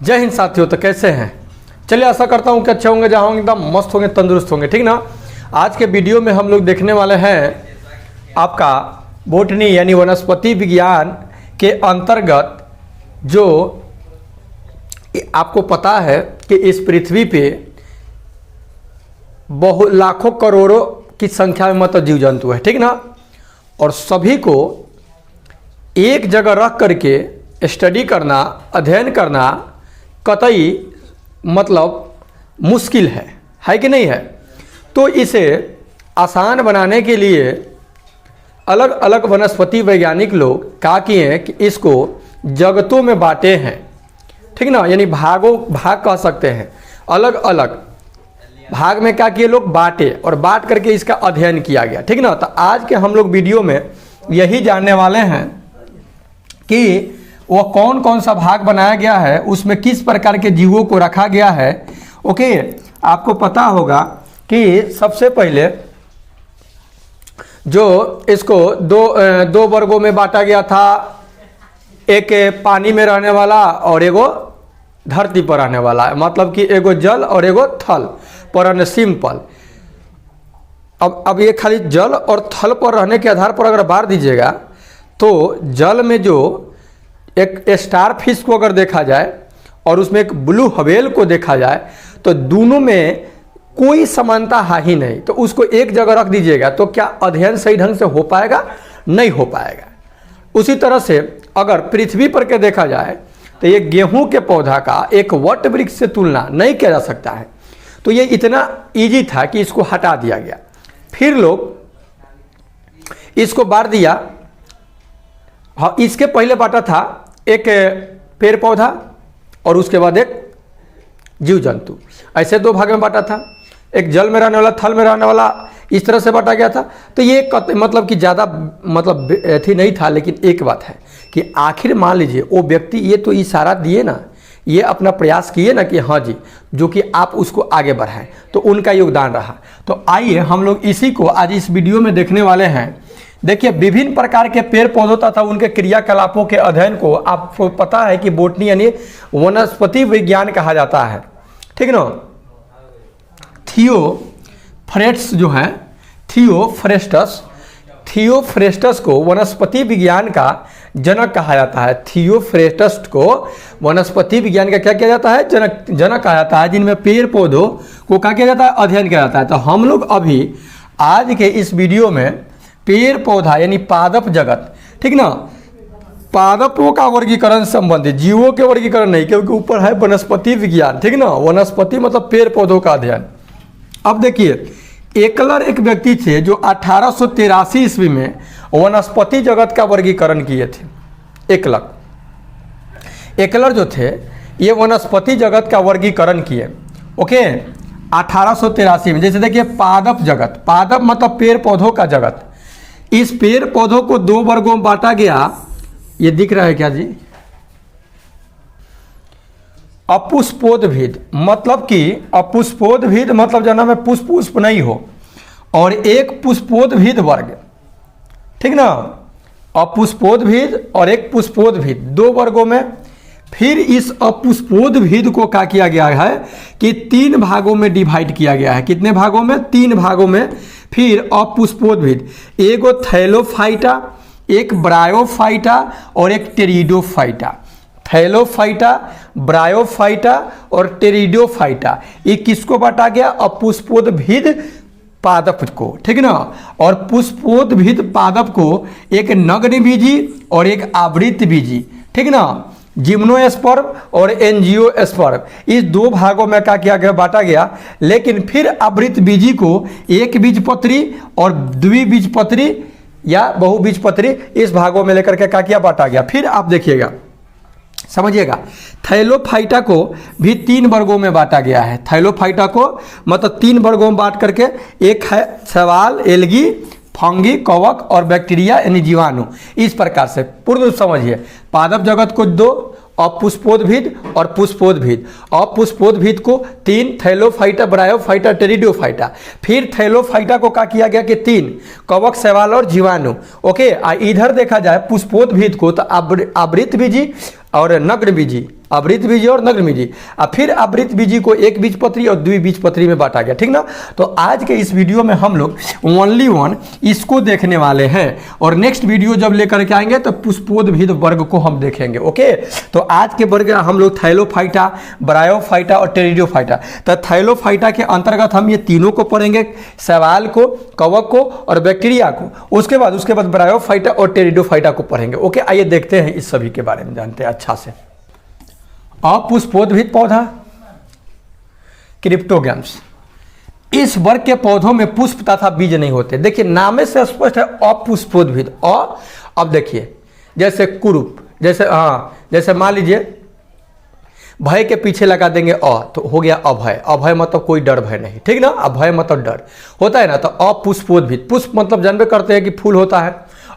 जय हिंद साथियों। तो कैसे हैं? चलिए, आशा करता हूं कि अच्छे होंगे, जहां होंगे एकदम मस्त होंगे, तंदुरुस्त होंगे, ठीक ना। आज के वीडियो में हम लोग देखने वाले हैं आपका बोटनी यानी वनस्पति विज्ञान के अंतर्गत, जो आपको पता है कि इस पृथ्वी पे लाखों करोड़ों की संख्या में मतलब जीव जंतु है, ठीक ना। और सभी को एक जगह रख करके स्टडी करना, अध्ययन करना कतई मतलब मुश्किल है कि नहीं है। तो इसे आसान बनाने के लिए अलग अलग वनस्पति वैज्ञानिक लोग क्या किए हैं कि इसको जगतों में बांटे हैं, ठीक ना। यानी भाग कह सकते हैं, अलग अलग भाग में क्या किए लोग बांटे, और बांट करके इसका अध्ययन किया गया, ठीक ना। तो आज के हम लोग वीडियो में यही जानने वाले हैं कि वो कौन कौन सा भाग बनाया गया है, उसमें किस प्रकार के जीवों को रखा गया है। ओके, आपको पता होगा कि सबसे पहले जो इसको दो वर्गों में बांटा गया था, एक पानी में रहने वाला और एगो धरती पर रहने वाला, मतलब कि एगो जल और एगो थल पर, सिंपल। अब ये खाली जल और थल पर रहने के आधार पर अगर बांट दीजिएगा तो जल में जो एक स्टार फिश को अगर देखा जाए और उसमें एक ब्लू व्हेल को देखा जाए तो दोनों में कोई समानता है ही नहीं। तो उसको एक जगह रख दीजिएगा तो क्या अध्ययन सही ढंग से हो पाएगा? नहीं हो पाएगा। उसी तरह से अगर पृथ्वी पर के देखा जाए तो ये गेहूं के पौधा का एक वट वृक्ष से तुलना नहीं किया जा सकता है। तो ये इतना इजी था कि इसको हटा दिया गया। फिर लोग इसको बांट दिया। हाँ, इसके पहले बांटा था एक पेड़ पौधा और उसके बाद एक जीव जंतु, ऐसे दो भाग में बांटा था। एक जल में रहने वाला, थल में रहने वाला, इस तरह से बांटा गया था। तो ये मतलब कि ज़्यादा मतलब ऐसी नहीं था। लेकिन एक बात है कि आखिर मान लीजिए वो व्यक्ति ये तो इशारा दिए ना, ये अपना प्रयास किए ना कि हाँ जी, जो कि आप उसको आगे बढ़ाएं, तो उनका योगदान रहा। तो आइए हम लोग इसी को आज इस वीडियो में देखने वाले हैं। देखिए, विभिन्न प्रकार के पेड़ पौधों तथा उनके क्रियाकलापों के अध्ययन को आपको पता है कि बोटनी यानी वनस्पति विज्ञान कहा जाता है, ठीक ना। थियोफ्रेस्टस जो है, थियोफ्रेस्टस को वनस्पति विज्ञान का जनक कहा जाता है। थियोफ्रेस्टस को वनस्पति विज्ञान का क्या किया जाता है? जनक कहा जाता है, जिनमें पेड़ पौधों को क्या किया जाता है? अध्ययन किया जाता है। तो हम लोग अभी आज के इस वीडियो में पेड़ पौधा यानी पादप जगत, ठीक ना, पादपों का वर्गीकरण संबंधित, जीवों के वर्गीकरण नहीं, क्योंकि ऊपर है वनस्पति विज्ञान, ठीक ना। वनस्पति मतलब पेड़ पौधों का अध्ययन। अब देखिए, एकलर एक व्यक्ति थे जो 1883 ईस्वी में वनस्पति जगत का वर्गीकरण किए थे। एकलर जो थे ये वनस्पति जगत का वर्गीकरण किए, ओके, 1883 में। जैसे देखिए, पादप जगत, पादप मतलब पेड़ पौधों का जगत। इस पेड़ पौधों को दो वर्गों में बांटा गया। ये दिख रहा है क्या जी? अपुष्पोद्भिद, मतलब कि अपुष्पोद्भिद मतलब जना में पुष्प नहीं हो, और एक पुष्पोद्भिद वर्ग, ठीक ना। अपुष्पोद्भिद और एक पुष्पोद्भिद, दो वर्गों में। फिर इस अपुष्पोद्भिद को क्या किया गया है कि 3 भागों में डिवाइड किया गया है। कितने भागों में? 3 भागों में। फिर अपुष्पोद्भिद, एगो थैलोफाइटा, एक ब्रायोफाइटा और एक टेरिडोफाइटा। थैलोफाइटा, ब्रायोफाइटा और टेरिडोफाइटा, ये किसको बांटा गया? अपुष्पोद्भिद पादप को, ठीक ना। और पुष्पोद्भिद पादप को एक नग्नबीजी और एक आवृतबीजी, ठीक ना, जिम्नोस्पर्म और एंजियोस्पर्म, इस 2 भागों में क्या किया गया? बांटा गया। लेकिन फिर आवृतबीजी को एक बीजपत्री और द्विबीजपत्री या बहुबीजपत्री, इस भागों में लेकर के क्या किया? बांटा गया। फिर आप देखिएगा, समझिएगा, थैलोफाइटा को भी 3 वर्गों में बांटा गया है। थैलोफाइटा को मतलब 3 वर्गों में बांट करके, एक है शैवाल, एल्गी, फंगी, कवक और बैक्टीरिया यानी जीवाणु। इस प्रकार से पूर्ण समझिए, पादप जगत को 2, अपुष्पोद्भिद और पुष्पोद्भिद। अपुष्पोद्भिद को 3, थैलोफाइटा, ब्रायोफाइटा, टेरिडोफाइटा। फिर थैलोफाइटा को क्या किया गया कि 3, कवक, शैवाल और जीवाणु। ओके, इधर देखा जाए पुष्पोद्भिद को तो आवृतबीजी और नग्नबीजी आवृत बीजी और नग्न बीजी। और फिर आवृत बीजी को एक बीजपत्री और द्विबीजपत्री में बांटा गया, ठीक ना। तो आज के इस वीडियो में हम लोग ओनली वन इसको देखने वाले हैं और नेक्स्ट वीडियो जब लेकर के आएंगे तो पुष्पोद्भिद वर्ग को हम देखेंगे। ओके, तो आज के वर्ग हम लोग थाइलोफाइटा, ब्रायोफाइटा और टेरिडोफाइटा। तो थाइलोफाइटा के अंतर्गत हम ये तीनों को पढ़ेंगे, शैवाल को, कवक को और बैक्टीरिया को। उसके बाद ब्रायोफाइटा और टेरिडोफाइटा को पढ़ेंगे। ओके, आइए देखते हैं इस सभी के बारे में, जानते हैं अच्छा से। अपुष्पोद्भिद पौधा, क्रिप्टोगैम्स। इस वर्ग के पौधों में पुष्प तथा बीज नहीं होते। देखिए नाम से स्पष्ट है अपुष्पोद्भिद। अब देखिए जैसे कुरूप, जैसे मान लीजिए भय के पीछे लगा देंगे तो हो गया अभय। अभय मतलब कोई डर भय नहीं, ठीक ना। अभय मतलब डर होता है ना। तो अपुष्पोद्भिद, पुष्प मतलब जानबे करते हैं कि फूल होता है।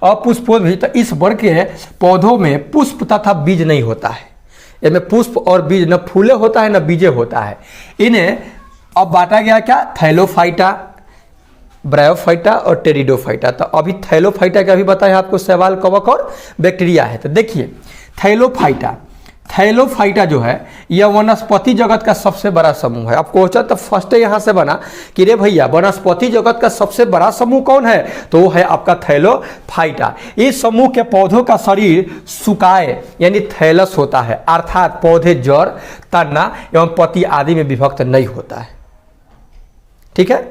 अपुष्पोद्भिद, तो इस वर्ग के पौधों में पुष्प तथा बीज नहीं होता है। इनमें पुष्प और बीज न फूले होता है न बीजे होता है। इन्हें अब बांटा गया क्या, थैलोफाइटा, ब्रायोफाइटा और टेरिडोफाइटा। तो अभी थैलोफाइटा का भी बताया आपको, शैवाल, कवक और बैक्टीरिया है। तो देखिए थैलोफाइटा जो है यह वनस्पति जगत का सबसे बड़ा समूह है। अब क्वेश्चन तो फर्स्ट यहां से बना कि रे भैया वनस्पति जगत का सबसे बड़ा समूह कौन है, तो वो है आपका थैलोफाइटा। इस समूह के पौधों का शरीर सुकाए यानी थैलस होता है, अर्थात पौधे जड़, तना एवं पत्ती आदि में विभक्त नहीं होता है, ठीक है।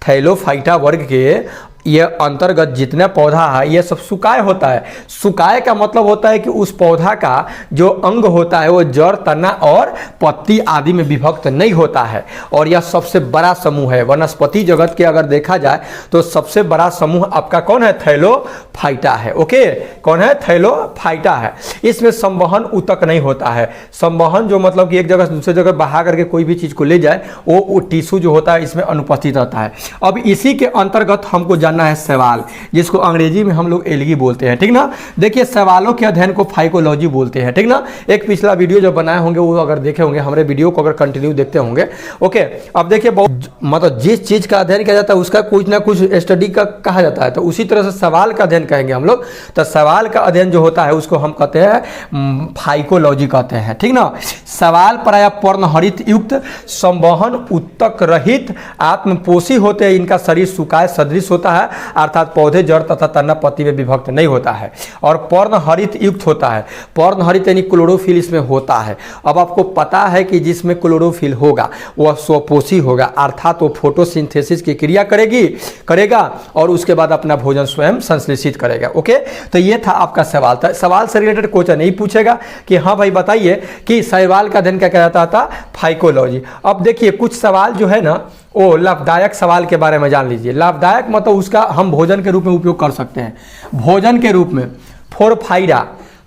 थैलोफाइटा वर्ग के ये अंतर्गत जितने पौधा है ये सब सुकाए होता है। सुकाए का मतलब होता है कि उस पौधा का जो अंग होता है वो जड़, तना और पत्ती आदि में विभक्त नहीं होता है। और यह सबसे बड़ा समूह है वनस्पति जगत के। अगर देखा जाए तो सबसे बड़ा समूह आपका कौन है, थैलोफाइटा है। ओके, कौन है, थैलोफाइटा है। इसमें संवहन ऊतक नहीं होता है। संवहन जो मतलब कि एक जगह से दूसरी जगह बहा करके कोई भी चीज को ले जाए, वो टिश्यू जो होता है इसमें अनुपस्थित रहता है। अब इसी के अंतर्गत हमको जानना है शैवाल, जिसको अंग्रेजी में हम लोग एल्गी बोलते हैं, ठीक ना। देखिए शैवालों के अध्ययन को फाइकोलॉजी बोलते हैं, ठीक ना। एक पिछला वीडियो जो बनाए होंगे वो अगर देखे होंगे, हमारे वीडियो को अगर कंटिन्यू देखते होंगे। ओके, अब देखिए मतलब जिस चीज का अध्ययन किया जाता है उसका कुछ ना कुछ स्टडी का कहा जाता है, तो उसी तरह से सवाल का अध्ययन कहेंगे हम लोग। तो सवाल का अध्ययन जो होता है उसको हम कहते हैं फाइकोलॉजी कहते हैं, ठीक ना। सवाल प्राय पर्णहरित युक्त, संवहन ऊतक रहित, आत्मपोषी होते हैं। इनका शरीर सुकाय सदृश होता है, अर्थात पौधे जड़ तथा तना पत्ती में विभक्त नहीं होता है। और पर्णहरित युक्त होता है। पर्णहरित यानी क्लोरोफिल इसमें होता है। अब आपको पता है कि जिसमें क्लोरोफिल होगा वह स्वपोषी होगा, अर्थात वो फोटोसिंथेसिस की क्रिया करेगा और उसके बाद अपना भोजन स्वयं संश्लेषित करेगा। ओके, तो ये था आपका सवाल। था सवाल से रिलेटेड क्वेश्चन नहीं पूछेगा कि हाँ भाई बताइए कि शैवाल का अध्ययन क्या कहलाता था, फाइकोलॉजी। अब देखिए कुछ सवाल जो है ना वो लाभदायक सवाल के बारे में जान लीजिए। लाभदायक मतलब उसका हम भोजन के रूप में उपयोग कर सकते हैं। भोजन के रूप में फोरफाइरा,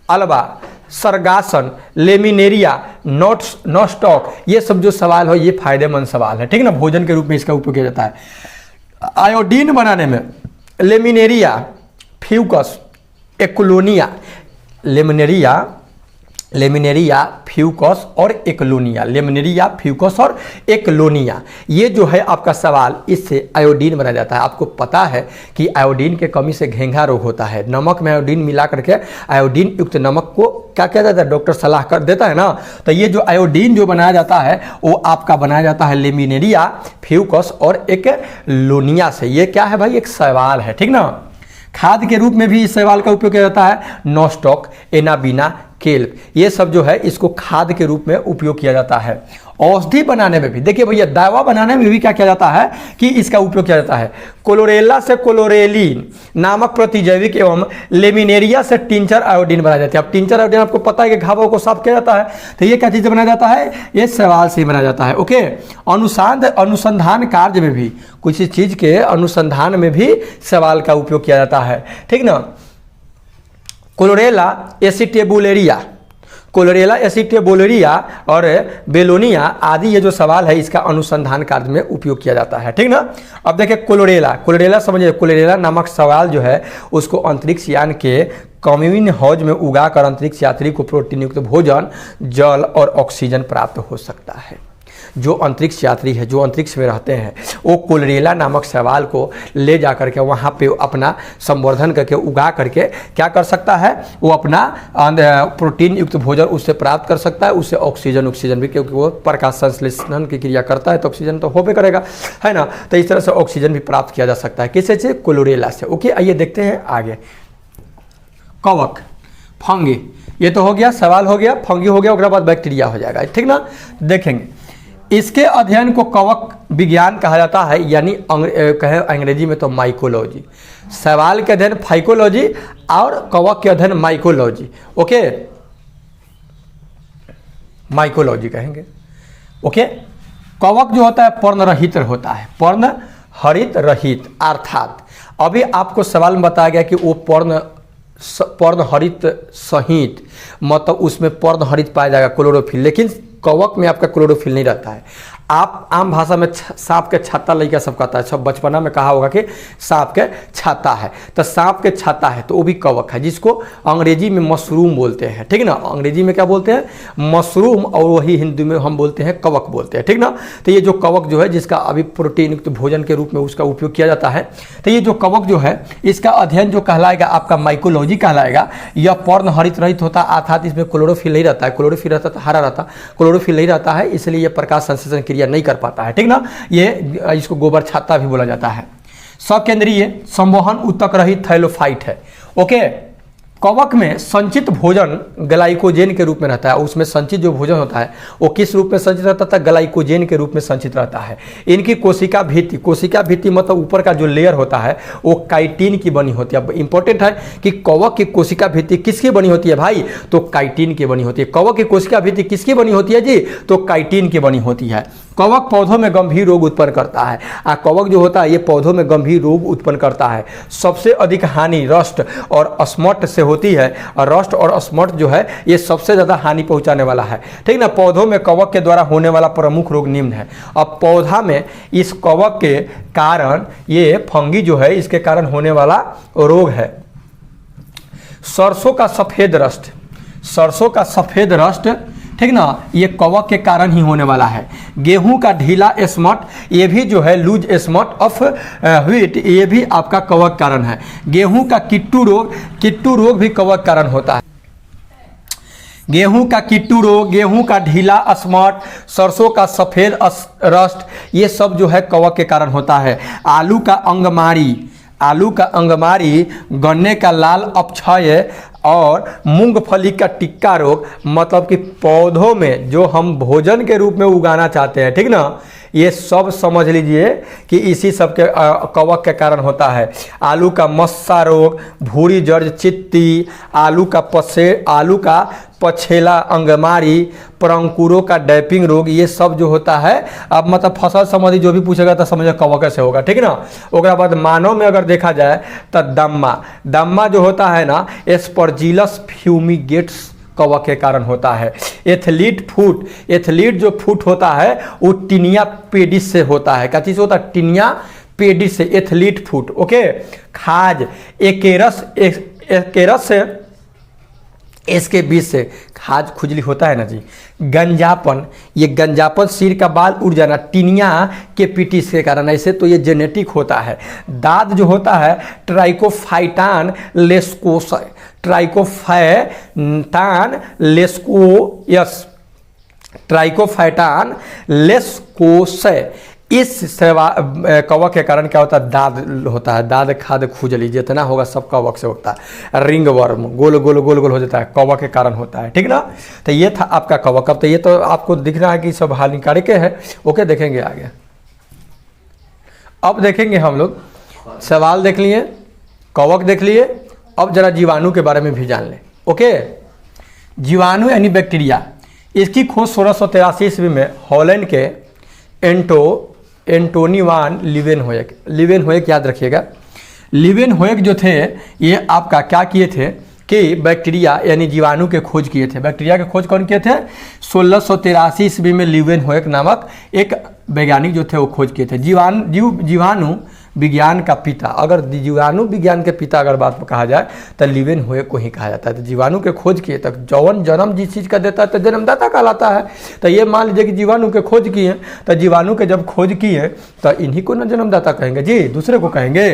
अल्बा, सरगासन, लेमिनेरिया, नॉस्टॉक, ये सब जो सवाल हो ये फायदेमंद सवाल है, ठीक ना। भोजन के रूप में इसका उपयोग किया जाता है। आयोडीन बनाने में लेमिनेरिया, फ्यूकस, एक्लोनिया, लेमिनेरिया, फ्यूकस और एक्लोनिया, लेमिनेरिया, फ्यूकस और एक्लोनिया, ये जो है आपका सवाल, इससे आयोडीन बनाया जाता है। आपको पता है कि आयोडीन के कमी से घेंघा रोग होता है। नमक में आयोडीन मिला करके आयोडीन युक्त नमक को क्या किया जाता है, डॉक्टर सलाह कर देता है ना। तो ये जो आयोडीन जो बनाया जाता है वो आपका बनाया जाता है लेमिनेरिया, फ्यूकस और एक्लोनिया से। ये क्या है भाई, एक सवाल है, ठीक ना। खाद के रूप में भी इस शैवाल का उपयोग किया जाता है। नॉस्टॉक, एनाबीना, केल्प, ये सब जो है इसको खाद के रूप में उपयोग किया जाता है। औषधि बनाने में भी देखिए भैया, दवा बनाने में भी क्या किया जाता है कि इसका उपयोग किया जाता है। क्लोरेला से क्लोरेलिन नामक प्रतिजैविक एवं लेमिनेरिया से टिंचर आयोडीन बनाया जाता है। अब टिंचर आयोडीन आपको पता है कि घावों को साफ किया जाता है, तो ये क्या चीज़ बनाया जाता है, ये शैवाल से बनाया जाता है। ओके, अनुसंधान कार्य में भी, कुछ चीज़ के अनुसंधान में भी शैवाल का उपयोग किया जाता है, ठीक ना। क्लोरेला एसिटेबुलेरिया और बेलोनिया आदि ये जो सवाल है इसका अनुसंधान कार्य में उपयोग किया जाता है, ठीक ना। अब देखिए क्लोरेला समझिए, क्लोरेला नामक सवाल जो है उसको अंतरिक्ष यान के कम्यून हौज में उगाकर अंतरिक्ष यात्री को प्रोटीन युक्त भोजन, जल और ऑक्सीजन प्राप्त हो सकता है। जो अंतरिक्ष यात्री है, जो अंतरिक्ष में रहते हैं, वो क्लोरेला नामक शैवाल को ले जा करके वहाँ पे अपना संवर्धन करके उगा करके क्या कर सकता है, वो अपना प्रोटीन युक्त भोजन उससे प्राप्त कर सकता है, उससे ऑक्सीजन भी, क्योंकि वो प्रकाश संश्लेषण की क्रिया करता है तो ऑक्सीजन तो होबे करेगा, है ना। तो इस तरह से ऑक्सीजन भी प्राप्त किया जा सकता है, किससे से, क्लोरेला से। ओके, आइए देखते हैं आगे। कवक, फंगी, ये तो हो गया, सवाल हो गया, फंगी हो गया, उसके बाद बैक्टीरिया हो जाएगा, ठीक ना। देखेंगे इसके अध्ययन को कवक विज्ञान कहा जाता है, यानी कहे अंग्रेजी में तो माइकोलॉजी। सवाल के अध्ययन फाइकोलॉजी और कवक के अध्ययन माइकोलॉजी। ओके, माइकोलॉजी कहेंगे। ओके, कवक जो होता है पर्णरहित होता है, पर्णहरित रहित, अर्थात अभी आपको सवाल में बताया गया कि वो पर्णहरित सहित, मतलब उसमें पर्णहरित पाया जाएगा क्लोरोफिल, लेकिन कवक में आपका क्लोरोफिल नहीं रहता है। आप आम भाषा में सांप के छाता लड़का सब कहता है, सब बचपना में कहा होगा कि सांप के छाता है, तो सांप के छाता है तो वो भी कवक है, जिसको अंग्रेजी में मशरूम बोलते हैं, ठीक ना। अंग्रेजी में क्या बोलते हैं, मशरूम, और वही हिंदी में हम बोलते हैं कवक बोलते हैं, ठीक ना। तो ये जो कवक जो है, जिसका अभी प्रोटीन युक्त भोजन के रूप में उसका उपयोग किया जाता है, तो ये जो कवक जो है इसका अध्ययन जो कहलाएगा आपका माइकोलॉजी कहलाएगा। यह पर्णहरित रहित होता है, अर्थात इसमें क्लोरोफिल नहीं रहता है, क्लोरोफिल रहता तो हरा रहता, क्लोरोफिल नहीं रहता है, इसलिए यह प्रकाश संश्लेषण क्रिया नहीं कर पाता है, ठीक ना। ये इसको गोबर छाता भी बोला जाता है। सकेंद्रीय संवहन ऊतक रहित थैलोफाइट है। ओके, कवक में संचित भोजन ग्लाइकोजेन के रूप में रहता है, उसमें संचित जो भोजन होता है वो किस रूप में संचित रहता है, ग्लाइकोजेन के रूप में संचित रहता है। इनकी कोशिका भित्ति मतलब ऊपर का जो लेयर होता है वो काइटिन की बनी होती है। अब इंपॉर्टेंट है कि कवक की कोशिका भित्ति किसकी बनी होती है भाई, तो काइटिन की बनी होती है। कवक की कोशिका भित्ति किसकी बनी होती है जी, तो काइटिन की बनी होती है। कवक पौधों में गंभीर रोग उत्पन्न करता है। कवक जो होता है ये पौधों में गंभीर रोग उत्पन्न करता है। सबसे अधिक हानि रस्ट और स्मट से होती है, और रस्ट और स्मट जो है ये सबसे ज़्यादा हानि पहुंचाने वाला है, ठीक ना। पौधों में कवक के द्वारा होने वाला प्रमुख रोग निम्न है। अब पौधा में इस कवक के कारण, ये फंगी जो है इसके कारण होने वाला रोग है सरसों का सफ़ेद रस्ट। सरसों का सफ़ेद रस्ट, ठीक ना, ये कवक के कारण ही होने वाला है। गेहूं का ढीला स्मट, ये भी जो है लूज स्मट ऑफ व्हीट, ये भी आपका कवक कारण है। गेहूं का किट्टू रोग भी कवक कारण होता है। गेहूं का किट्टू रोग, गेहूं का ढीला स्मट, सरसों का सफ़ेद रस्ट, ये सब जो है कवक के कारण होता है। आलू का अंगमारी, गन्ने का लाल अपक्षय और मूंगफली का टिक्का रोग, मतलब कि पौधों में जो हम भोजन के रूप में उगाना चाहते हैं, ठीक ना, ये सब समझ लीजिए कि इसी सब के कवक के कारण होता है। आलू का मस्सा रोग, भूरी जर्ज चित्ती, आलू का पछेला अंगमारी, परंकुरों का डैपिंग रोग, ये सब जो होता है, अब मतलब फसल संबंधी जो भी पूछेगा तो समझे कवक से होगा, ठीक ना। उसके बाद मानव में अगर देखा जाए तो दम्मा जो होता है ना, एस्परजिलस फ्यूमिगेट्स कवक के कारण होता है। एथलीट जो फूट होता है वो टिनिया पेडिस से होता है। क्या चीज़ होता है, टिनिया पेडिस से एथलीट फूट। ओके, खाज एकेरस से, इसके बीच से खाज खुजली होता है ना जी। गंजापन, ये गंजापन, सिर का बाल उड़ जाना, टीनिया के पीटिस के कारण, ऐसे तो ये जेनेटिक होता है। दाद जो होता है ट्राइकोफाइटान लेस्कोस, इस कवक के कारण क्या होता है, दाद होता है। दाद खाद खुजली जितना होगा सब कवक से होता है। रिंग वर्म, गोल गोल हो जाता है, कवक के कारण होता है, ठीक ना। तो ये था आपका कवक। अब तो ये तो आपको दिख रहा है कि सब हानिकारक है। ओके, देखेंगे आगे। अब देखेंगे हम लोग, सवाल देख लिए, कवक देख लिए, अब जरा जीवाणु के बारे में भी जान लें। ओके, जीवाणु यानी बैक्टीरिया, इसकी खोज 1683 ईस्वी में हॉलैंड के एंटोनी वान लीवेनहोएक याद रखिएगा। लीवेनहोएक जो थे ये आपका क्या किए थे कि बैक्टीरिया यानी जीवाणु के खोज किए थे। बैक्टीरिया के खोज कौन किए थे, 1683 ईस्वी में लीवेनहोएक नामक एक वैज्ञानिक जो थे वो खोज किए थे। जीवाणु विज्ञान का पिता, अगर जीवाणु विज्ञान के पिता अगर बात कहा जाए तो लिवेन हुए को ही कहा जाता है। तो जीवाणु के खोज किए, तो जौन जन्म जिस चीज़ का देता है तो जन्मदाता कहलाता है। तो ये मान लीजिए कि जीवाणु के खोज किए, तो जीवाणु के जब खोज किए तो इन्हीं को ना जन्मदाता कहेंगे जी, दूसरे को कहेंगे।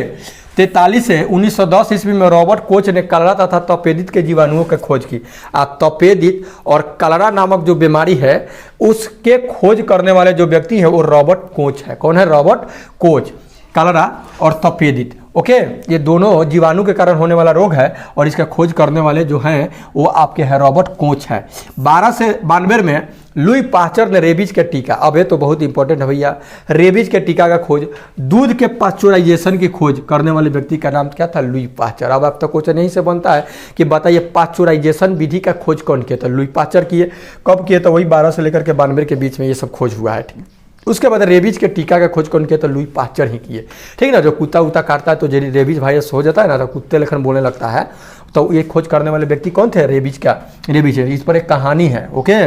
43 से 1910 ईस्वी में रॉबर्ट कोच ने कलरा तथा तपेदित के जीवाणुओं की खोज की। तपेदित और कलरा नामक जो बीमारी है उसके खोज करने वाले जो व्यक्ति है वो रॉबर्ट कोच है। कौन है? Robert Koch. कलरा और तपेदित, ओके, ये दोनों जीवाणु के कारण होने वाला रोग है और इसका खोज करने वाले जो हैं वो आपके हैं रॉबर्ट कोच है। 12 से 92 में लुई पास्चर ने रेबीज के टीका, अब ये तो बहुत इंपॉर्टेंट है भैया, रेबीज के टीका का खोज, दूध के पास्चुराइजेशन की खोज करने वाले व्यक्ति का नाम क्या था? Louis Pasteur. अब आप तो क्वेश्चन यहीं से बनता है कि बताइए पास्चुराइजेशन विधि का खोज कौन किया? तो लुई पास्चर किए। कब किए? तो वही 12 से लेकर के 92 के बीच में ये सब खोज हुआ है, ठीक। उसके बाद रेबीज के टीका का खोज कौन किया? तो लुई पास्चर ही किए, ठीक ना। जो कुत्ता उता काटता है तो रेबीज वायरस हो जाता है ना, तो कुत्ते लेखन बोलने लगता है, तो ये खोज करने वाले व्यक्ति कौन थे? रेबीज का, रेबीज है। इस पर एक कहानी है, ओके।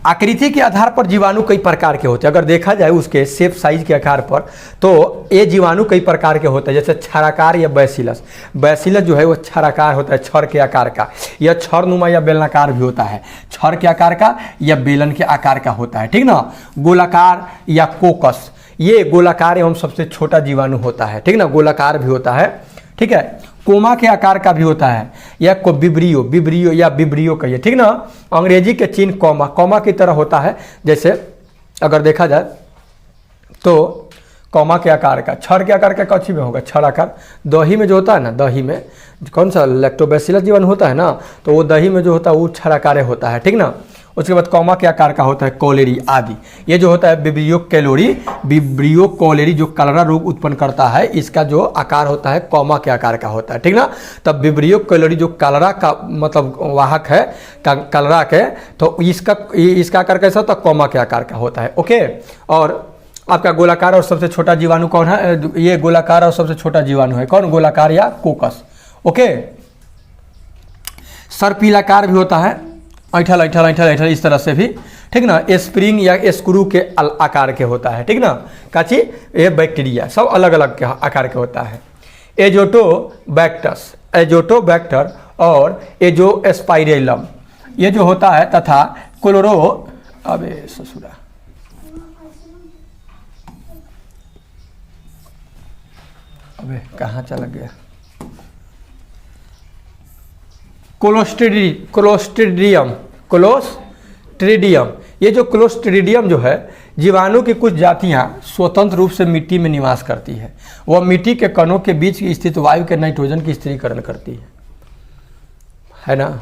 आकृति के आधार पर जीवाणु कई प्रकार के होते हैं। अगर देखा जाए उसके शेप साइज के आधार पर तो ये जीवाणु कई प्रकार के होते हैं, जैसे छाराकार या बैसिलस। बैसिलस जो है वो छाराकार होता है, छर के आकार का, या छरनुमा या बेलनाकार भी होता है, छर के आकार का या बेलन के आकार का होता है, ठीक ना। गोलाकार या कोकस, ये गोलाकार एवं सबसे छोटा जीवाणु होता है, ठीक ना, गोलाकार भी होता है, ठीक है। कोमा के आकार का भी होता है, या को बिब्रियो, बिब्रियो या बिब्रियो कहिए, ठीक ना। अंग्रेजी के चिन्ह कॉमा, कॉमा की तरह होता है, जैसे अगर देखा जाए तो कॉमा के आकार का, छड़ के आकार का कौची में होगा? छड़ आकार। दही में जो होता है ना, दही में कौन सा लैक्टोबैसिलस जीवाणु होता है ना, तो वो दही में जो होता है वो छड़ाकार होता है, ठीक ना। उसके बाद कॉमा के आकार का होता है कोलेरी आदि। ये जो होता है बिब्रियो कैलोरी, बिब्रियो कोलेरी जो कलरा रोग उत्पन्न करता है, इसका जो आकार होता है कॉमा के आकार का होता है, ठीक ना। तब बिब्रियो कैलोरी जो कलरा का मतलब वाहक है कलरा के, तो इसका आकार कैसा होता है? कॉमा के आकार का होता है, ओके। और आपका गोलाकार और सबसे छोटा जीवाणु कौन है? ये गोलाकार और सबसे छोटा जीवाणु है कौन? गोलाकार या कोकस, ओके। सर्पिलाकार भी होता है, ऐठल ऐठल ऐठल ऐठल इस तरह से भी, ठीक ना। स्प्रिंग या स्क्रू के आकार के होता है, ठीक ना। काची ये बैक्टीरिया सब अलग अलग के आकार के होता है। एजोटोबैक्टस, एजोटोबैक्टर और एजोस्पाइरेलम ये जो होता है, तथा क्लोरो, अबे ससुरा, अबे कहाँ चला गया? क्लोस्ट्रिडियम, क्लोस्ट्रिडियम, ये जो क्लोस्ट्रिडियम जो है, जीवाणु की कुछ जातियां स्वतंत्र रूप से मिट्टी में निवास करती है। वह मिट्टी के कणों के बीच स्थित वायु के नाइट्रोजन की स्थिरीकरण करती है ना।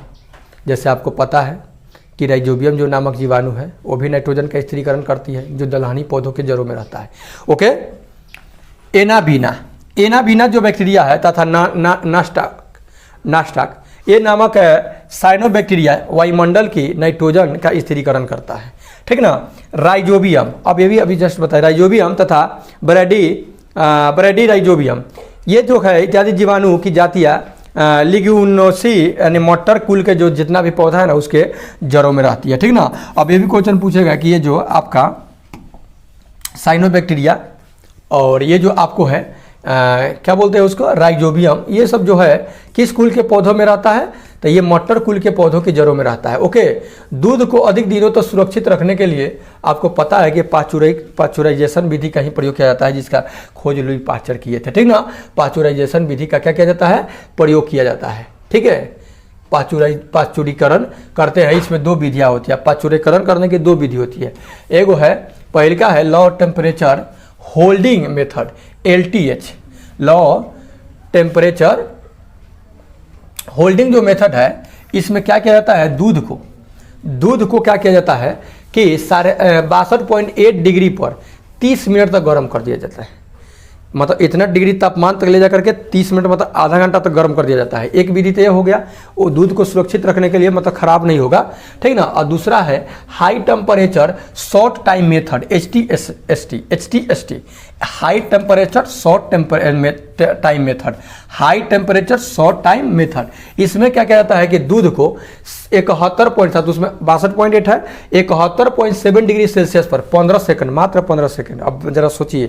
जैसे आपको पता है कि राइजोबियम जो नामक जीवाणु है वो भी नाइट्रोजन का स्थिरीकरण करती है, जो दलहनी पौधों के जड़ों में रहता है, ओके। एनाबीना, एनाबीना जो बैक्टीरिया है तथा नास्टाक ये नामक साइनोबैक्टीरिया वायुमंडल की नाइट्रोजन का स्थिरीकरण करता है, ठीक ना। राइजोबियम, अब ये भी अभी जस्ट बताया, राइजोबियम तथा ब्रैडी राइजोबियम ये जो है इत्यादि जीवाणु की जातियाँ लिग्यूनोसी यानी मटर कुल के जो जितना भी पौधा है ना उसके जड़ों में रहती है, ठीक ना। अब ये भी क्वेश्चन पूछेगा कि ये जो आपका साइनोबैक्टीरिया और ये जो आपको है क्या बोलते हैं उसको, राइजोबियम, ये सब जो है किस कुल के पौधों में रहता है? तो ये मटर कुल के पौधों की जड़ों में रहता है, ओके। दूध को अधिक दिनों तक सुरक्षित रखने के लिए आपको पता है कि पास्चुराइजेशन विधि का ही प्रयोग किया जाता है, जिसका खोज लुई पास्चर किए थे, ठीक ना। पास्चुराइजेशन विधि का क्या किया जाता है? प्रयोग किया जाता है, ठीक है। पास्चुरीकरण करते हैं, इसमें दो विधियाँ होती है। पास्चुरीकरण करने की दो विधि होती है, एगो है पहले का है low temperature holding method, LTH, low temperature holding जो मेथड है, इसमें क्या किया जाता है? दूध को क्या किया जाता है कि 62.8 डिग्री पर 30 मिनट तक गर्म कर दिया जाता है। मतलब इतना डिग्री तापमान तक ले जा करके 30 मिनट मतलब आधा घंटा तक गर्म कर दिया जाता है। एक विधि तो यह हो गया, वो दूध को सुरक्षित रखने के लिए, मतलब खराब नहीं होगा, ठीक ना। और दूसरा है high temperature short time method, HTST, high temperature short time method, high temperature short time method. इसमें क्या किया जाता है कि दूध को 71.7, उसमें 62.8 है, 71.7 डिग्री सेल्सियस पर 15 सेकंड, मात्र 15 सेकंड। अब जरा सोचिए,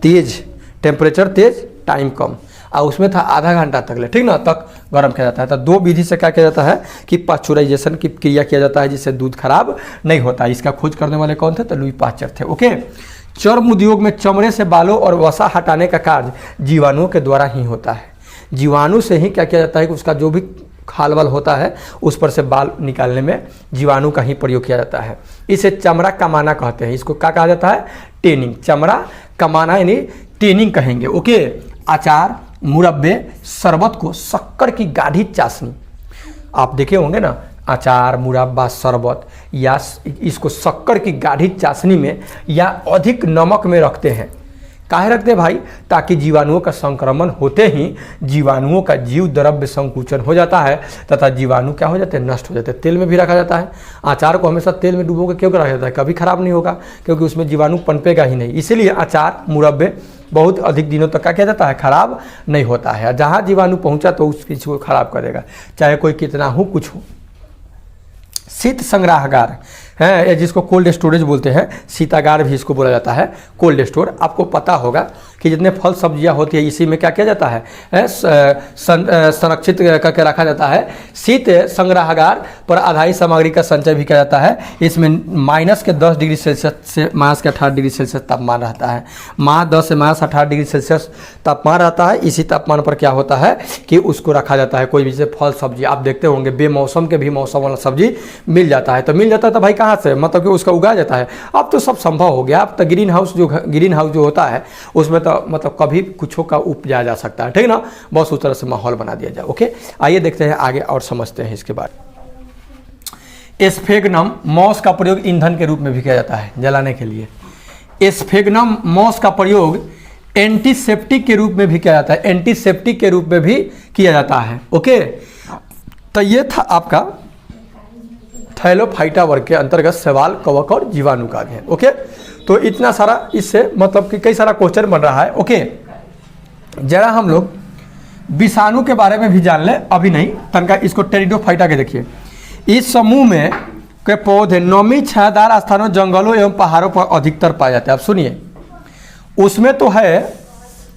तेज टेम्परेचर तेज, टाइम कम, और उसमें था आधा घंटा तक ले, ठीक ना, तक गर्म किया जाता है। तो 2 विधि से क्या किया जाता है कि पाश्चुराइजेशन की क्रिया किया जाता है, जिससे दूध खराब नहीं होता। इसका खोज करने वाले कौन थे? तो लुई पाश्चर थे। ओके। चर्म उद्योग में चमड़े से बालों और वसा हटाने का कार्य जीवाणुओं के द्वारा ही होता है। जीवाणु से ही क्या किया जाता है कि उसका जो भी खाल वाल होता है उस पर से बाल निकालने में जीवाणु का ही प्रयोग किया जाता है। इसे चमड़ा कमाना कहते हैं। इसको क्या कहा जाता है? टेनिंग। चमड़ा कमाना यानी टेनिंग कहेंगे। ओके। अचार, मुरब्बे, शरबत को शक्कर की गाढ़ी चाशनी, आप देखे होंगे ना, अचार, मुरब्बा, शरबत, या इसको शक्कर की गाढ़ी चाशनी में या अधिक नमक में रखते हैं। काहे रखते हैं भाई? ताकि जीवाणुओं का संक्रमण होते ही जीवाणुओं का जीव द्रव्य संकुचन हो जाता है तथा जीवाणु क्या हो जाते हैं? नष्ट हो जाते हैं। तेल में भी रखा जाता है। अचार को हमेशा तेल में डूबो के क्यों रखा जाता है? कभी खराब नहीं होगा, क्योंकि उसमें जीवाणु पनपेगा ही नहीं। इसीलिए अचार, मुरब्बे बहुत अधिक दिनों तक क्या किया जाता है? खराब नहीं होता है। जहाँ जीवाणु पहुँचा तो उस चीज़ को खराब करेगा, चाहे कोई कितना हो, कुछ हो। शीत संग्रहागार है, जिसको कोल्ड स्टोरेज बोलते हैं, शीतागार भी इसको बोला जाता है, कोल्ड स्टोर। आपको पता होगा कि जितने फल सब्जियां होती है इसी में क्या किया जाता है? संरक्षित करके रखा जाता है। शीत संग्रहागार पर आधारित सामग्री का संचय भी किया जाता है। इसमें -10 डिग्री सेल्सियस से -18 डिग्री सेल्सियस तापमान रहता है। -10 से -18 डिग्री सेल्सियस तापमान रहता है। इसी तापमान पर क्या होता है कि उसको रखा जाता है। कोई भी जैसे फल सब्जी आप देखते होंगे, बेमौसम के भी मौसम वाला सब्जी मिल जाता है। तो मिल जाता है तो भाई कहाँ से? मतलब कि उसका उगाया जाता है। अब तो सब संभव हो गया। अब तो ग्रीन हाउस जो होता है उसमें तो मतलब कभी कुछ का उपजाया जा सकता है, ठीक ना। बस उस तरह से माहौल बना दिया जाए। ओके, आइए देखते हैं आगे और समझते हैं इसके बाद। स्फेगनम मॉस का प्रयोग ईंधन के रूप में भी किया जाता है, जलाने के लिए। स्फेगनम मॉस का प्रयोग एंटीसेप्टिक के रूप में भी किया जाता है। एंटीसेप्टिक के रूप में भी किया जाता है। ओके, तो ये था आपका थैलोफाइटा वर्ग के अंतर्गत शैवाल, कवक और जीवाणु का अध्ययन। ओके, तो इतना सारा इससे मतलब कि कई सारा क्वेश्चन बन रहा है। ओके, जरा हम लोग विषाणु के बारे में भी जान ले, अभी नहीं, तनका इसको टेरिडोफाइटा के देखिए। इस समूह में के पौधे नमी छायादार स्थानों, जंगलों एवं पहाड़ों पर अधिकतर पाए जाते हैं। अब सुनिए, उसमें तो है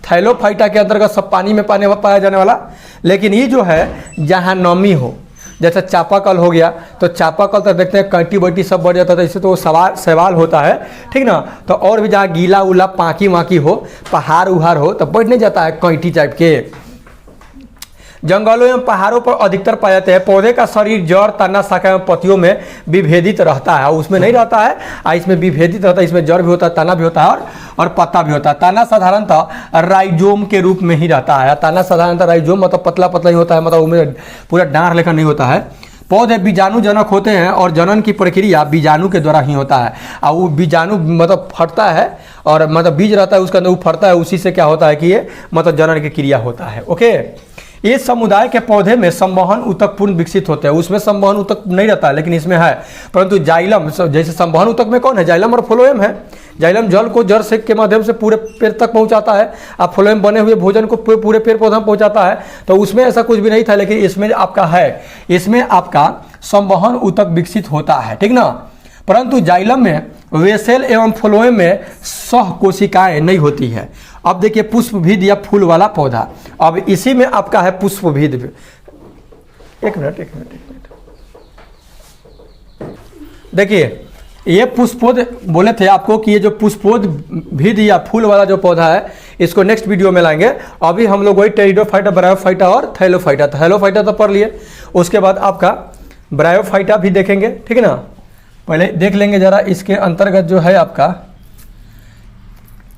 थैलोफाइटा के अंतर्गत सब पानी में पाया जाने वाला, लेकिन ये जो है जहाँ नमी हो, जैसे चापाकल हो गया, तो चापाकल तो देखते हैं कैंटी बैटी सब बढ़ जाता है, इससे तो वो सवाल होता है, ठीक ना। तो और भी जहाँ गीला उला पाकी वाकी हो, पहाड़ उहाड़ हो, तो बढ़ नहीं जाता है कैंटी टाइप के। जंगलों एवं पहाड़ों पर अधिकतर पाए जाते हैं। पौधे का शरीर जड़, तना, शाखा एवं पत्तियों में विभेदित रहता है, उसमें नहीं रहता है, इसमें विभेदित रहता है। इसमें जड़ भी होता है, तना भी होता है और पत्ता भी होता है। तना साधारणतः राइजोम के रूप में ही रहता है। तना साधारणतः राइजोम मतलब पतला पतला ही होता है, मतलब उसमें पूरा डांर लेकर नहीं होता है। पौधे बीजाणु जनक होते हैं और जनन की प्रक्रिया बीजाणु के द्वारा ही होता है। और वो बीजाणु मतलब फटता है और मतलब बीज रहता है उसके अंदर, वो फटता है, उसी से क्या होता है कि ये मतलब जनन की क्रिया होता है। ओके, इस समुदाय के पौधे में संवहन ऊतक पूर्ण विकसित होते हैं। उसमें संवहन ऊतक नहीं रहता है, लेकिन इसमें है। परंतु जाइलम, जैसे संवहन ऊतक में कौन है? जाइलम और फ्लोएम है। जाइलम जल को जड़ से के माध्यम से पूरे पेड़ तक पहुंचाता है, और फ्लोएम बने हुए भोजन को पूरे पेड़ पौधा में पहुंचाता है। तो उसमें ऐसा कुछ भी नहीं था, लेकिन इसमें आपका है, इसमें आपका संवहन ऊतक विकसित होता है, ठीक ना। परंतु जाइलम में वेसेल एवं फ्लोएम में सह कोशिकाएं नहीं होती है। अब देखिए पुष्पभिद या फूल वाला पौधा, अब इसी में आपका है पुष्पभिद। एक मिनट देखिए, ये पुष्पोद बोले थे आपको कि ये जो पुष्पोद्भिद या फूल वाला जो पौधा है, इसको नेक्स्ट वीडियो में लाएंगे। अभी हम लोग वही टेरिडोफाइटा, ब्रायोफाइटा और थैलोफाइटा। थैलोफाइटा तो पढ़ लिए, उसके बाद आपका ब्रायोफाइटा भी देखेंगे, ठीक है ना। पहले देख लेंगे जरा इसके अंतर्गत जो है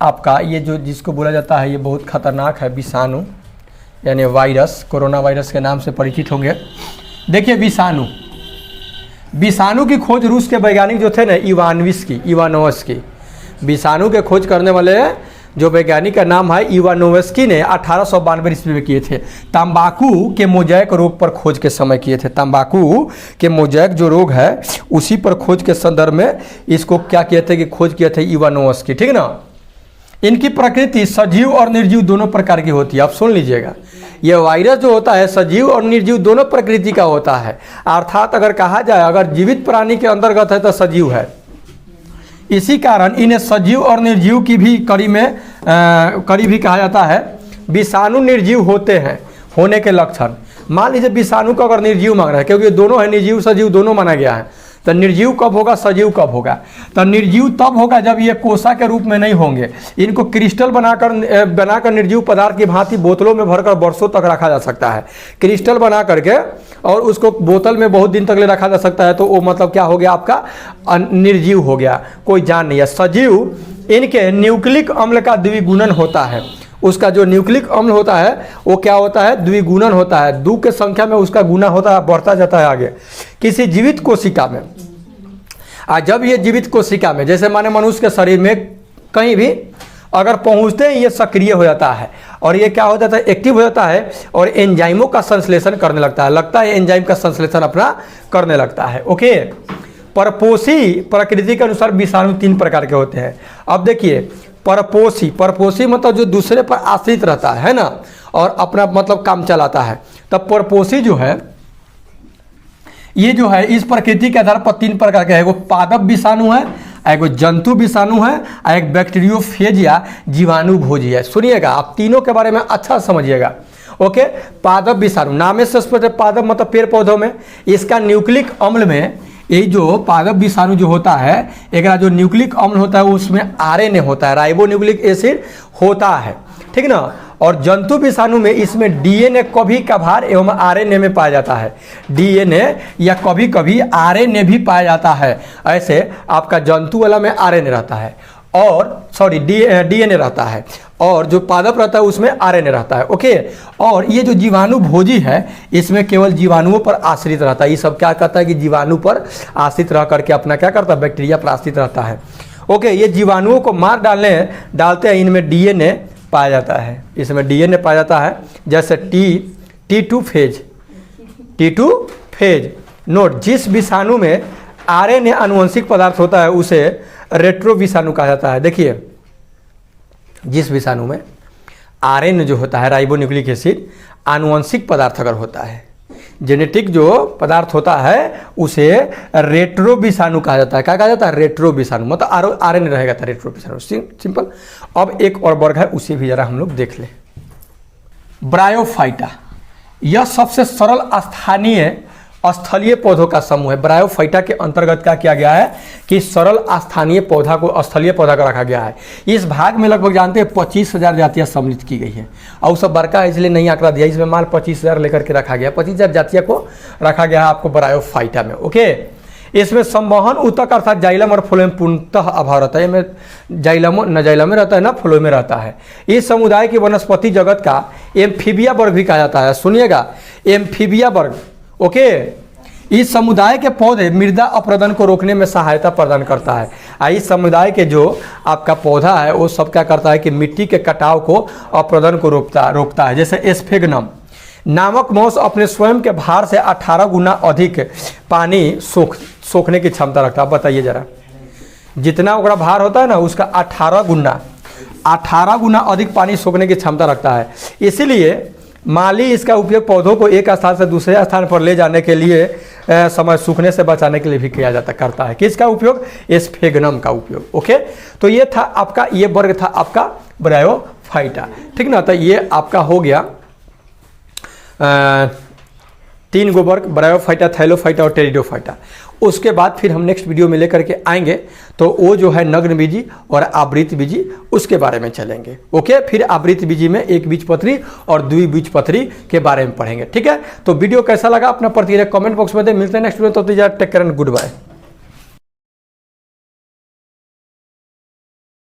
आपका ये जो जिसको बोला जाता है, ये बहुत खतरनाक है, विषाणु यानी वायरस, कोरोना वायरस के नाम से परिचित होंगे। देखिए विषाणु की खोज रूस के वैज्ञानिक जो थे ना, इवानोव्स्की, विषाणु के खोज करने वाले जो वैज्ञानिक का नाम है इवानोव्स्की ने 1892 ईस्वी में किए थे। तंबाकू के मोजैक रोग पर खोज के समय किए थे। तंबाकू के मोजैक जो रोग है उसी पर खोज के संदर्भ में इसको क्या किए थे कि खोज किए थे इवानोव्स्की, ठीक है ना। इनकी प्रकृति सजीव और निर्जीव दोनों प्रकार की होती है। आप सुन लीजिएगा, ये वायरस जो होता है सजीव और निर्जीव दोनों प्रकृति का होता है। अर्थात अगर कहा जाए अगर जीवित प्राणी के अंतर्गत है तो सजीव है, इसी कारण इन्हें सजीव और निर्जीव की भी कड़ी भी कहा जाता है। विषाणु निर्जीव होते हैं, होने के लक्षण, मान लीजिए विषाणु को अगर निर्जीव मांग रहा है, क्योंकि दोनों है, निर्जीव सजीव दोनों माना गया है, तो निर्जीव कब होगा, सजीव कब होगा? तो निर्जीव तब होगा जब ये कोसा के रूप में नहीं होंगे। इनको क्रिस्टल बनाकर निर्जीव पदार्थ की भांति बोतलों में भरकर वर्षों तक रखा जा सकता है। क्रिस्टल बना करके और उसको बोतल में बहुत दिन तक ले रखा जा सकता है, तो वो मतलब क्या हो गया, आपका निर्जीव हो गया, कोई जान नहीं है। सजीव, इनके न्यूक्लिक अम्ल का द्विगुणन होता है। उसका जो न्यूक्लिक अम्ल होता है वो क्या होता है, द्विगुणन होता है। 2 के संख्या में उसका गुना होता है, बढ़ता जाता है आगे किसी जीवित कोशिका में। जब ये जीवित कोशिका में, जैसे माने मनुष्य के शरीर में कहीं भी अगर पहुंचते ही ये सक्रिय हो जाता है और ये क्या हो जाता है, एक्टिव हो जाता है और एंजाइमों का संश्लेषण करने लगता है एंजाइम का संश्लेषण अपना करने लगता है। ओके, परपोषी प्रकृति के अनुसार विषाणु 3 प्रकार के होते हैं। अब देखिए, परपोषी मतलब जो दूसरे पर आश्रित रहता है ना, और अपना मतलब काम चलाता है। तब परपोषी जो है, ये जो है इस प्रकृति के आधार पर 3 प्रकार के है। एगो पादप विषाणु है, एगो जंतु विषाणु है, एक बैक्टीरियोफेज या जीवाणु भोजी है। सुनिएगा, आप तीनों के बारे में अच्छा समझिएगा। ओके, पादप विषाणु, नामे से पादप मतलब पेड़ पौधों में, इसका न्यूक्लिक अम्ल में, ये जो पादप विषाणु जो होता है, एक जो न्यूक्लिक अम्ल होता है उसमें आरएनए होता है, राइबो न्यूक्लिक एसिड होता है, ठीक ना। और जंतु विषाणु में इसमें डीएनए कभी कभार एवं आरएनए में पाया जाता है। डीएनए या कभी कभी आरएनए भी पाया जाता है। ऐसे आपका जंतु वाला में आरएनए रहता है और डीएनए रहता है, और जो पादप रहता है उसमें आरएनए रहता है। ओके, और ये जो जीवाणु भोजी है इसमें केवल जीवाणुओं पर आश्रित रहता है। ये सब क्या करता है कि जीवाणु पर आश्रित रह करके अपना क्या करता है, बैक्टीरिया पर आश्रित रहता है। ओके, ये जीवाणुओं को मार डालते हैं, इनमें डीएनए पाया जाता है, इसमें डीएनए पाया जाता है। जैसे T2 फेज। नोट, जिस विषाणु में आरएनए आनुवंशिक पदार्थ होता है उसे रेट्रो विषाणु कहा जाता है। देखिए, जिस विषाणु में आरएनए जो होता है, राइबो न्यूक्लिक एसिड, आनुवंशिक पदार्थ अगर होता है, जेनेटिक जो पदार्थ होता है, उसे रेट्रो विषाणु कहा जाता है। क्या कहा जाता है, रेट्रो विषाणु, मतलब आरएनए रहेगा था, रेट्रो विषाणु, सिंपल। अब एक और वर्ग है, उसे भी जरा हम लोग देख ले। ब्रायोफाइटा, यह सबसे सरल स्थलीय पौधों का समूह है। ब्रायोफाइटा के अंतर्गत क्या किया गया है कि सरल स्थलीय पौधा को रखा गया है। इस भाग में लगभग जानते हैं 25,000 जातियां सम्मिलित की गई हैं, और सब बड़का है इसलिए नहीं आंकड़ा दिया, इसमें माल 25,000 लेकर के रखा गया, 25,000 जातियों को रखा गया है आपको ब्रायोफाइटा में। ओके, इसमें संवहन ऊतक अर्थात जाइलम और फ्लोएम पूर्णतः अभाव रहता है। इसमें जाइलम में रहता है ना, फ्लोएम में रहता है। इस समुदाय की वनस्पति जगत का एम्फीबिया वर्ग भी कहा जाता है। सुनिएगा, एम्फीबिया वर्ग। ओके, इस समुदाय के पौधे मृदा अपरदन को रोकने में सहायता प्रदान करता है। इस समुदाय के जो आपका पौधा है वो सब क्या करता है कि मिट्टी के कटाव को, अपरदन को रोकता है। जैसे एस्फेगनम नामक मौस अपने स्वयं के भार से 18 गुना अधिक पानी सोखने की क्षमता रखता है। बताइए जरा, जितना उसका भार होता है ना, उसका 18 गुना अधिक पानी सोखने की क्षमता रखता है। इसीलिए माली इसका उपयोग पौधों को एक स्थान से दूसरे स्थान पर ले जाने के लिए, समय सूखने से बचाने के लिए भी किया करता है। किसका उपयोग, एस्फेगनम का उपयोग। ओके, तो ये था आपका, ये वर्ग था आपका ब्रायोफाइटा, ठीक ना। तो ये आपका हो गया 3 गो वर्ग, ब्रायोफाइटा, थैलोफाइटा और टेरिडोफाइटा। उसके बाद फिर हम नेक्स्ट वीडियो में लेकर के आएंगे, तो वो जो है नग्न बीजी और आवृत बीजी, उसके बारे में चलेंगे। ओके, फिर आवृत बीजी में एक बीजपत्री और द्विबीजपत्री के बारे में पढ़ेंगे। ठीक है, तो वीडियो कैसा लगा अपना प्रतिक्रिया कमेंट बॉक्स में दे। मिलते हैं नेक्स्ट वीडियो, तो take care and good bye.